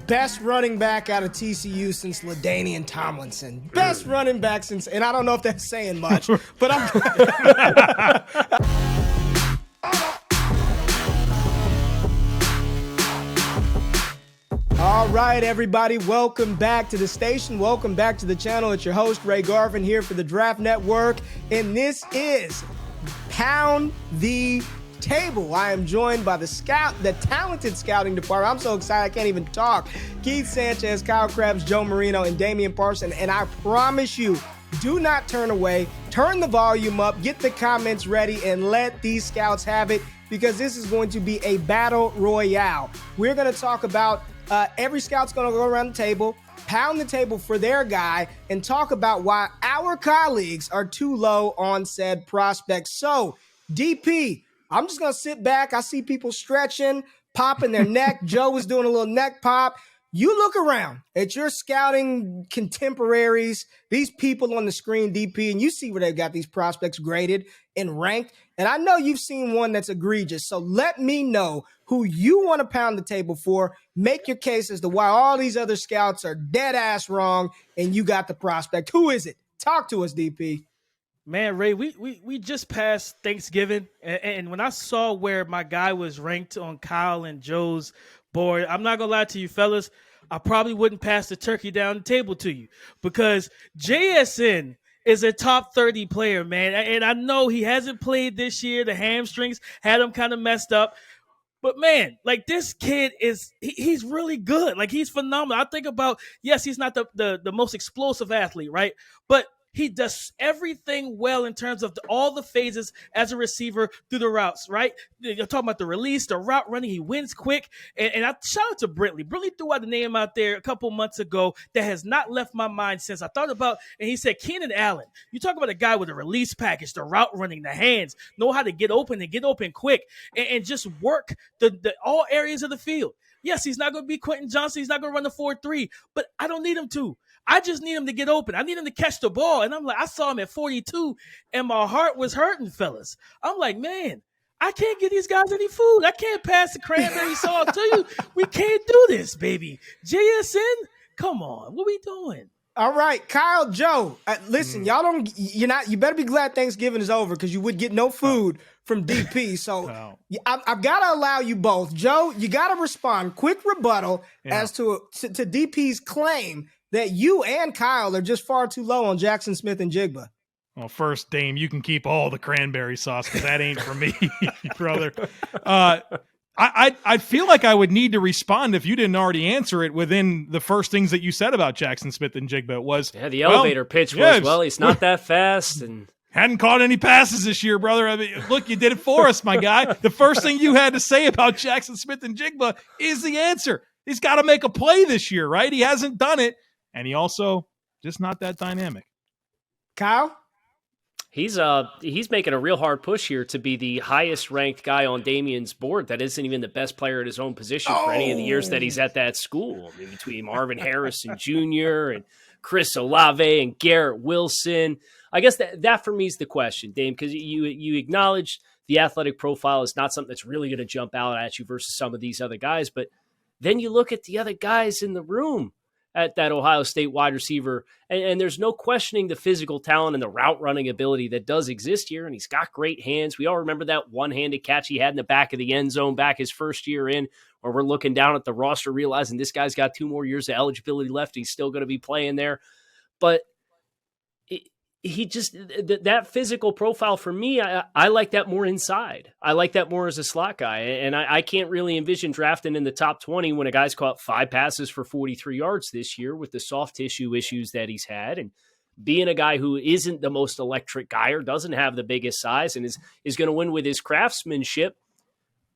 Best running back out of TCU since LaDainian Tomlinson. Best running back since, and I don't know if that's saying much, but I'm. All right, everybody, welcome back to the station. Welcome back to the channel. It's your host, Ray Garvin, here for the Draft Network, and this is Pound the Table. I am joined by the talented scouting department. I'm so excited I can't even talk. Keith Sanchez, Kyle Krebs, Joe Marino, and Damian Parson. And I promise you, do not turn away. Turn the volume up, get the comments ready, and let these scouts have it, because this is going to be a battle royale. We're going to talk about every scout's going to go around the table, pound the table for their guy, and talk about why our colleagues are too low on said prospects. So, DP, I'm just going to sit back. I see people stretching, popping their neck. Joe was doing a little neck pop. You look around at your scouting contemporaries, these people on the screen, DP, and you see where they've got these prospects graded and ranked. And I know you've seen one that's egregious. So let me know who you want to pound the table for. Make your case as to why all these other scouts are dead ass wrong and you got the prospect. Who is it? Talk to us, DP. Man, Ray, we just passed Thanksgiving, and when I saw where my guy was ranked on Kyle and Joe's board, I'm not going to lie to you, fellas, I probably wouldn't pass the turkey down the table to you, because JSN is a top 30 player, man, and I know he hasn't played this year. The hamstrings had him kind of messed up. But, man, like, this kid he's really good. Like, he's phenomenal. I think about, yes, he's not the most explosive athlete, right? But he does everything well in terms of all the phases as a receiver through the routes, right? You're talking about the release, the route running. He wins quick. And I shout out to Brintley. Brintley threw out the name out there a couple months ago that has not left my mind since. I thought about, and he said, Keenan Allen. You talk about a guy with a release package, the route running, the hands, know how to get open and get open quick, and just work the all areas of the field. Yes, he's not going to be Quentin Johnson. He's not going to run the 4.3, but I don't need him to. I just need him to get open. I need him to catch the ball. And I'm like, I saw him at 42, and my heart was hurting, fellas. I'm like, man, I can't get these guys any food. I can't pass the cranberry sauce to you. We can't do this, baby. JSN, come on. What we doing? All right, Kyle, Joe, listen, you better be glad Thanksgiving is over, because you would get no food from DP. So I've got to allow you both. Joe, you got to respond. Quick rebuttal as to DP's claim that you and Kyle are just far too low on Jackson Smith-Njigba. Well, first, Dame, you can keep all the cranberry sauce, because that ain't for me, brother. I feel like I would need to respond if you didn't already answer it within the first things that you said about Jackson Smith-Njigba. It was the elevator pitch was, he's not that fast and hadn't caught any passes this year, brother. I mean, look, you did it for us, my guy. The first thing you had to say about Jackson Smith-Njigba is the answer. He's got to make a play this year, right? He hasn't done it, and he also just not that dynamic. Kyle? He's making a real hard push here to be the highest ranked guy on Damian's board that isn't even the best player at his own position for any of the years that he's at that school. I mean, between Marvin Harrison Jr. and Chris Olave and Garrett Wilson. I guess that for me is the question, Dame, because you acknowledge the athletic profile is not something that's really going to jump out at you versus some of these other guys. But then you look at the other guys in the room at that Ohio State wide receiver, and there's no questioning the physical talent and the route running ability that does exist here, and he's got great hands. We all remember that one-handed catch he had in the back of the end zone back his first year in, where we're looking down at the roster realizing this guy's got 2 more years of eligibility left. He's still going to be playing there. But he just, that physical profile for me, I like that more inside. I like that more as a slot guy. And I can't really envision drafting in the top 20 when a guy's caught 5 passes for 43 yards this year with the soft tissue issues that he's had. And being a guy who isn't the most electric guy or doesn't have the biggest size and is going to win with his craftsmanship.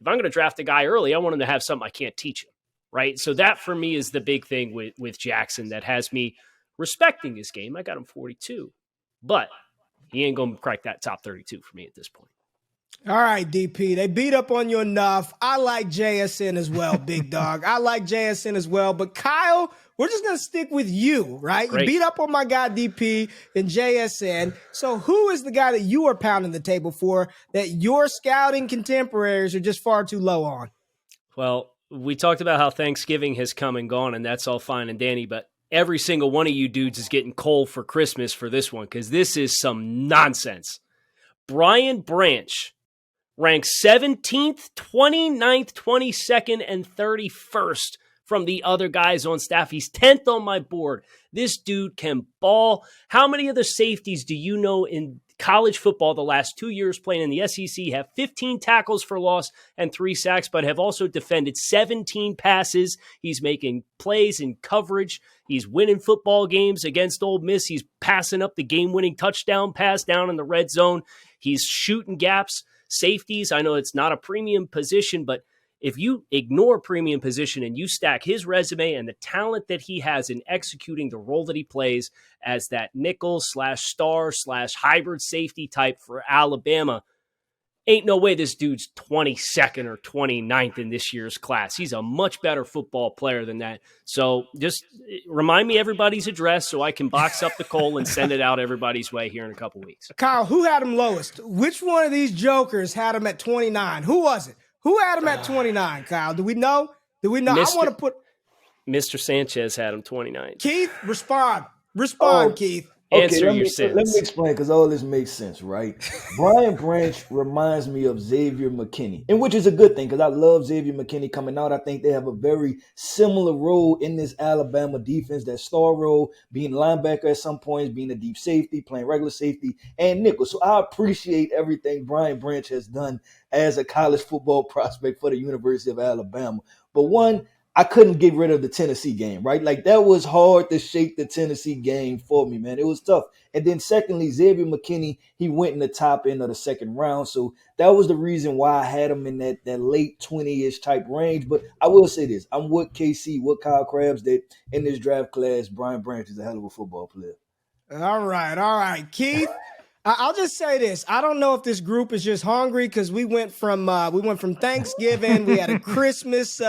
If I'm going to draft a guy early, I want him to have something I can't teach him. Right. So that for me is the big thing with Jackson that has me respecting his game. I got him 42. But he ain't going to crack that top 32 for me at this point. All right, DP, they beat up on you enough. I like JSN as well, big dog. I like JSN as well. But Kyle, we're just going to stick with you, right? Great. You beat up on my guy DP and JSN. So who is the guy that you are pounding the table for that your scouting contemporaries are just far too low on? Well, we talked about how Thanksgiving has come and gone, and that's all fine and dandy, but every single one of you dudes is getting coal for Christmas for this one, because this is some nonsense. Brian Branch ranks 17th, 29th, 22nd, and 31st from the other guys on staff. He's 10th on my board. This dude can ball. How many other safeties do you know in college football the last 2 years playing in the SEC have 15 tackles for loss and 3 sacks, but have also defended 17 passes? He's making plays in coverage. He's winning football games against Ole Miss. He's passing up the game-winning touchdown pass down in the red zone. He's shooting gaps. Safeties, I know it's not a premium position, but if you ignore premium position and you stack his resume and the talent that he has in executing the role that he plays as that nickel /star/ hybrid safety type for Alabama, ain't no way this dude's 22nd or 29th in this year's class. He's a much better football player than that. So just remind me everybody's address so I can box up the coal and send it out everybody's way here in a couple weeks. Kyle, who had him lowest? Which one of these jokers had him at 29? Who was it? Who had him at 29, Kyle? Do we know? I want to put Mr. Sanchez had him 29. Keith, respond, Keith. Answer let your me sins. explain, because all this makes sense, right? Brian Branch reminds me of Xavier McKinney, and which is a good thing, because I love Xavier McKinney coming out. I think they have a very similar role in this Alabama defense, that star role, being linebacker at some points, being a deep safety, playing regular safety, and nickel. So I appreciate everything Brian Branch has done as a college football prospect for the University of Alabama. But one, I couldn't get rid of the Tennessee game, right? Like, that was hard to shake the Tennessee game for me, man. It was tough. And then secondly, Xavier McKinney, he went in the top end of the second round. So that was the reason why I had him in that late 20-ish type range. But I will say this. I'm with KC, with Kyle Krabs, that in this draft class, Brian Branch is a hell of a football player. All right. Keith, I'll just say this. I don't know if this group is just hungry because we went from Thanksgiving. We had a Christmas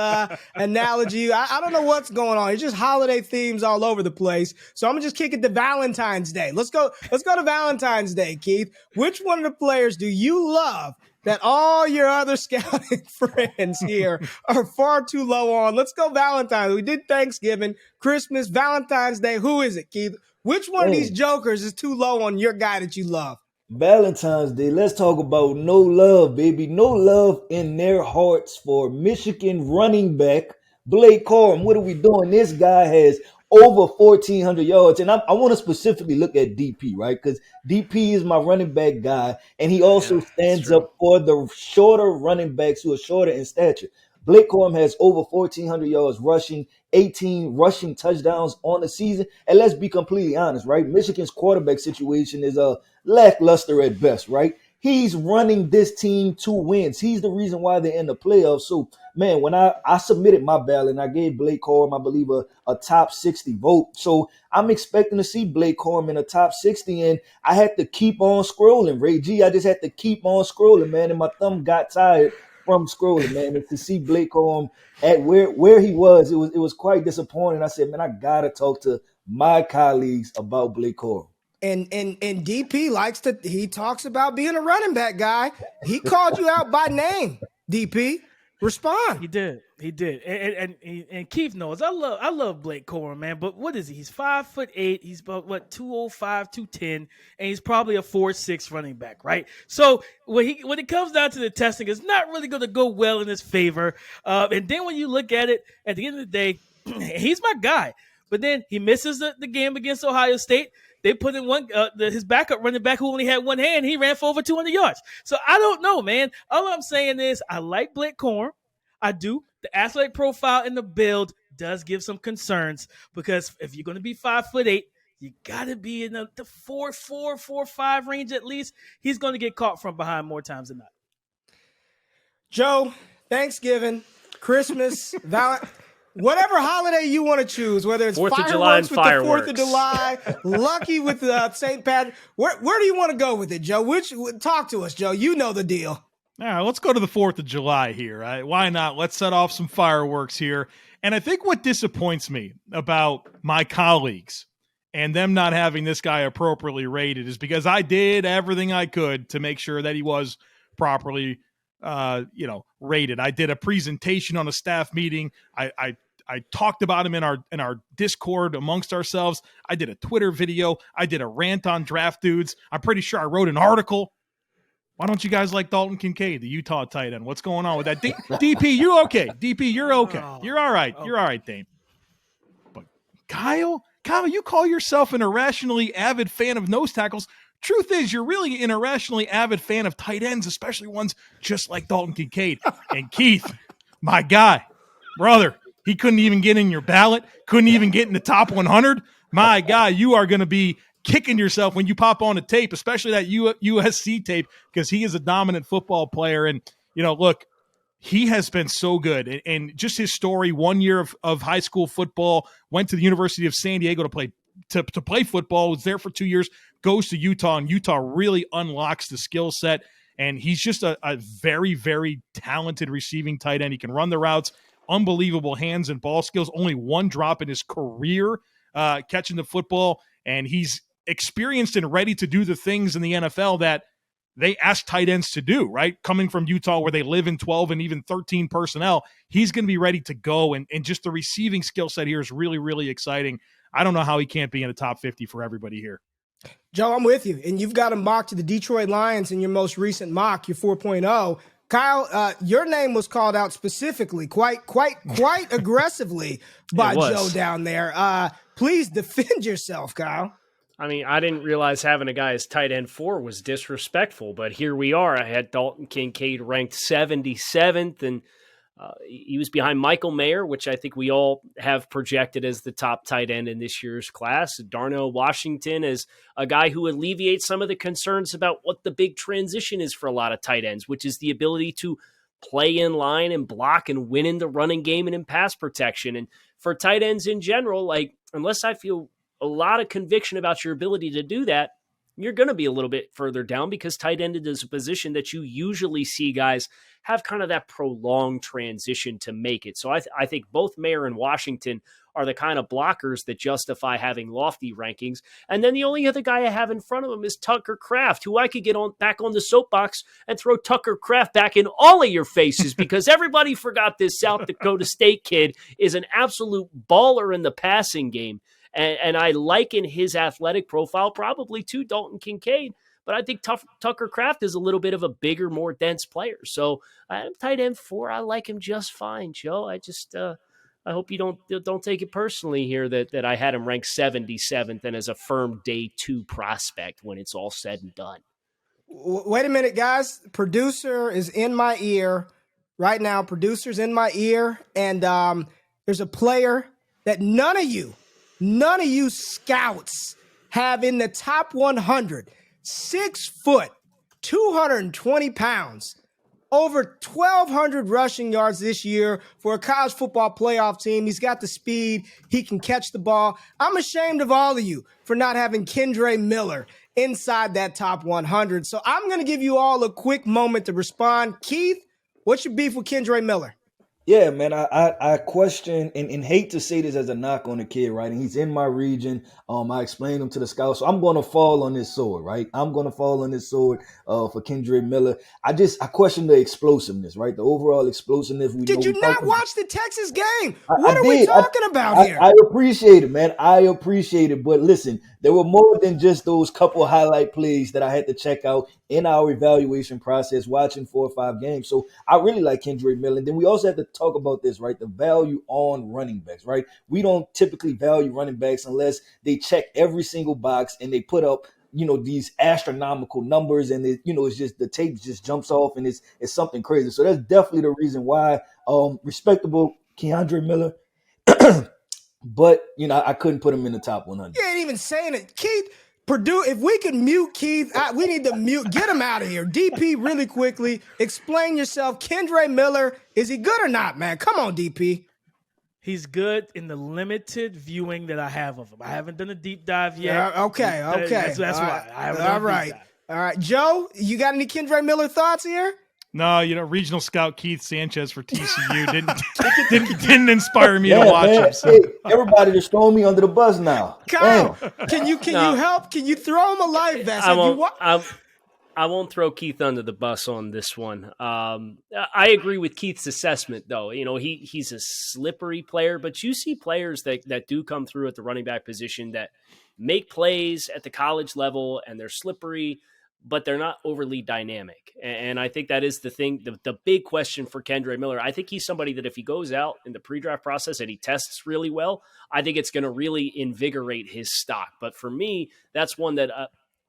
analogy. I don't know what's going on. It's just holiday themes all over the place. So I'm gonna just kick it to Valentine's Day. Let's go to Valentine's Day, Keith. Which one of the players do you love that all your other scouting friends here are far too low on? Let's go Valentine's. We did Thanksgiving, Christmas, Valentine's Day. Who is it, Keith? Which one of these jokers is too low on your guy that you love? Valentine's Day. Let's talk about no love, baby. No love in their hearts for Michigan running back Blake Corum. What are we doing? This guy has over 1,400 yards. And I want to specifically look at DP, right? Because DP is my running back guy. And he also stands up for the shorter running backs who are shorter in stature. Blake Corum has over 1,400 yards rushing, 18 rushing touchdowns on the season. And let's be completely honest, right? Michigan's quarterback situation is lackluster at best, right? He's running this team to wins. He's the reason why they're in the playoffs. So, man, when I submitted my ballot and I gave Blake Corum, I believe, a top 60 vote. So I'm expecting to see Blake Corum in a top 60. And I had to keep on scrolling, Ray G. I just had to keep on scrolling, man. And my thumb got tired from scrolling, man. And to see Blake Corum at where he was, it was quite disappointing. I said, man, I got to talk to my colleagues about Blake Corum. And DP he talks about being a running back guy. He called you out by name, DP. Respond. He did. And Keith knows I love Blake Corum, man. But what is he? He's 5'8". He's about 205, 210, and he's probably a 4'6" running back, right? So when it comes down to the testing, it's not really going to go well in his favor. And then when you look at it, at the end of the day, he's my guy. But then he misses the game against Ohio State. They put in his backup running back who only had one hand. He ran for over 200 yards. So I don't know, man. All I'm saying is I like Blake Corum. I do. The athletic profile in the build does give some concerns because if you're going to be 5'8", you got to be in the 4'4", 4'5" range at least. He's going to get caught from behind more times than not. Joe, Thanksgiving, Christmas, whatever holiday you want to choose, whether it's 4th of July and with the 4th of July, Lucky with St. Patrick. Where do you want to go with it, Joe? Talk to us, Joe. You know the deal. All right, let's go to the 4th of July here. Right? Why not? Let's set off some fireworks here. And I think what disappoints me about my colleagues and them not having this guy appropriately rated is because I did everything I could to make sure that he was properly rated. I did a presentation on a staff meeting. I talked about him in our Discord amongst ourselves. I did a Twitter video. I did a rant on Draft Dudes. I'm pretty sure I wrote an article. Why don't you guys like Dalton Kincaid, the Utah tight end? What's going on with that? DP, you okay? DP, you're okay. You're all right. You're all right, Dame. But Kyle, you call yourself an irrationally avid fan of nose tackles. Truth is, you're really an irrationally avid fan of tight ends, especially ones just like Dalton Kincaid. And Keith, my guy, brother, he couldn't even get in your ballot, couldn't even get in the top 100. My guy, you are going to be kicking yourself when you pop on a tape, especially that USC tape, because he is a dominant football player. And, look, he has been so good. And just his story, 1 year of high school football, went to the University of San Diego to play football, was there for 2 years, goes to Utah, and Utah really unlocks the skill set. And he's just a very, very talented receiving tight end. He can run the routes, unbelievable hands and ball skills, only one drop in his career catching the football. And he's experienced and ready to do the things in the NFL that they ask tight ends to do, right? Coming from Utah where they live in 12 and even 13 personnel, he's going to be ready to go. And just the receiving skill set here is really, really exciting. I don't know how he can't be in the top 50 for everybody here. Joe, I'm with you. And you've got him mocked to the Detroit Lions in your most recent mock, your 4.0. Kyle, your name was called out specifically, quite aggressively by Joe down there. Please defend yourself, Kyle. I mean, I didn't realize having a guy as tight end 4 was disrespectful, but here we are. I had Dalton Kincaid ranked 77th, and he was behind Michael Mayer, which I think we all have projected as the top tight end in this year's class. Darnell Washington is a guy who alleviates some of the concerns about what the big transition is for a lot of tight ends, which is the ability to play in line and block and win in the running game and in pass protection. And for tight ends in general, like, unless I feel a lot of conviction about your ability to do that, you're going to be a little bit further down, because tight end is a position that you usually see guys have kind of that prolonged transition to make it. So I think both Mayer and Washington are the kind of blockers that justify having lofty rankings. And then the only other guy I have in front of him is Tucker Kraft, who I could get back on the soapbox and throw Tucker Kraft back in all of your faces, because everybody forgot this South Dakota State kid is an absolute baller in the passing game. And I liken his athletic profile probably to Dalton Kincaid, but I think Tucker Kraft is a little bit of a bigger, more dense player. So I'm tight end 4. I like him just fine, Joe. I just I hope you don't take it personally here that I had him ranked 77th and as a firm day 2 prospect when it's all said and done. Wait a minute, guys. Producer is in my ear right now. Producer's in my ear, and there's a player that none of you scouts have in the top 100. 6 foot, 220 pounds, over 1,200 rushing yards this year for a college football playoff team. He's got the speed. He can catch the ball. I'm ashamed of all of you for not having Kendre Miller inside that top 100. So I'm going to give you all a quick moment to respond. Keith, what's your beef with Kendre Miller? Yeah, man, I question and hate to say this as a knock on the kid, right? And he's in my region. I explained him to the scouts. So I'm going to fall on this sword, right? I'm going to fall on this sword for Kendre Miller. I question the explosiveness, right? The overall explosiveness. Did you not watch the Texas game? What are we talking about here? I appreciate it, man. I appreciate it. But listen, there were more than just those couple highlight plays that I had to check out in our evaluation process, watching 4 or 5 games. So I really like Kendre Miller. And then we also have to talk about this, right? The value on running backs, right? We don't typically value running backs unless they check every single box and they put up, these astronomical numbers, and it's just the tape just jumps off and it's something crazy. So that's definitely the reason why respectable Kendre Miller. But, I couldn't put him in the top 100. You ain't even saying it. Keith, Purdue, if we could mute Keith, we need to mute. Get him out of here. DP, really quickly, explain yourself. Kendre Miller, is he good or not, man? Come on, DP. He's good in the limited viewing that I have of him. I haven't done a deep dive yet. Okay. That's why. I haven't done a deep dive. All right. Joe, you got any Kendre Miller thoughts here? No, regional scout Keith Sanchez for TCU didn't inspire me to watch him. So. Hey, everybody just throwing me under the bus now. Kyle, can you help? Can you throw him a life vest? I won't throw Keith under the bus on this one. I agree with Keith's assessment, though. You know, he's a slippery player, but you see players that do come through at the running back position that make plays at the college level, and they're slippery, but they're not overly dynamic. And I think that is the thing, the big question for Kendre Miller. I think he's somebody that if he goes out in the pre-draft process and he tests really well, I think it's going to really invigorate his stock. But for me, that's one that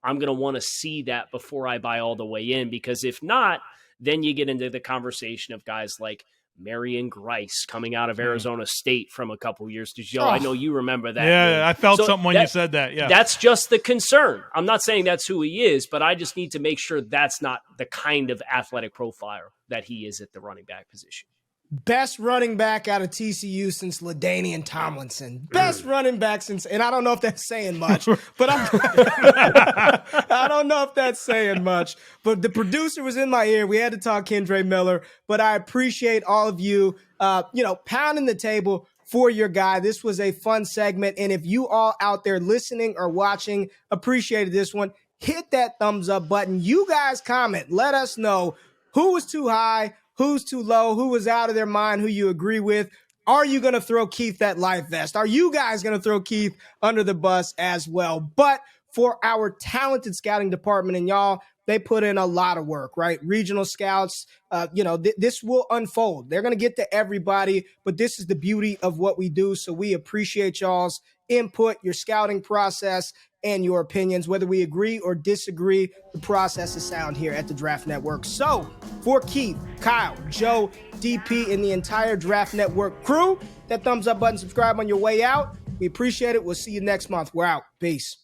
I'm going to want to see that before I buy all the way in, because if not, then you get into the conversation of guys like Marion Grice coming out of Arizona State from a couple years to Joe. I know you remember that. Yeah, name. I felt something when you said that. Yeah, that's just the concern. I'm not saying that's who he is, but I just need to make sure that's not the kind of athletic profile that he is at the running back position. Best running back out of TCU since LaDainian Tomlinson. Best running back since, and I don't know if that's saying much, but I don't know if that's saying much. But the producer was in my ear. We had to talk Kendre Miller, but I appreciate all of you, pounding the table for your guy. This was a fun segment, and if you all out there listening or watching appreciated this one, hit that thumbs up button. You guys comment. Let us know who was too high, who's too low, who was out of their mind, who you agree with. Are you going to throw Keith that life vest? Are you guys going to throw Keith under the bus as well? But for our talented scouting department, and y'all, they put in a lot of work, right? Regional scouts, this will unfold. They're going to get to everybody, but this is the beauty of what we do. So we appreciate y'all's input, your scouting process, and your opinions. Whether we agree or disagree, the process is sound here at the Draft Network. So for Keith, Kyle, Joe, DP, and the entire Draft Network crew, that thumbs up button, subscribe on your way out. We appreciate it. We'll see you next month. We're out. Peace.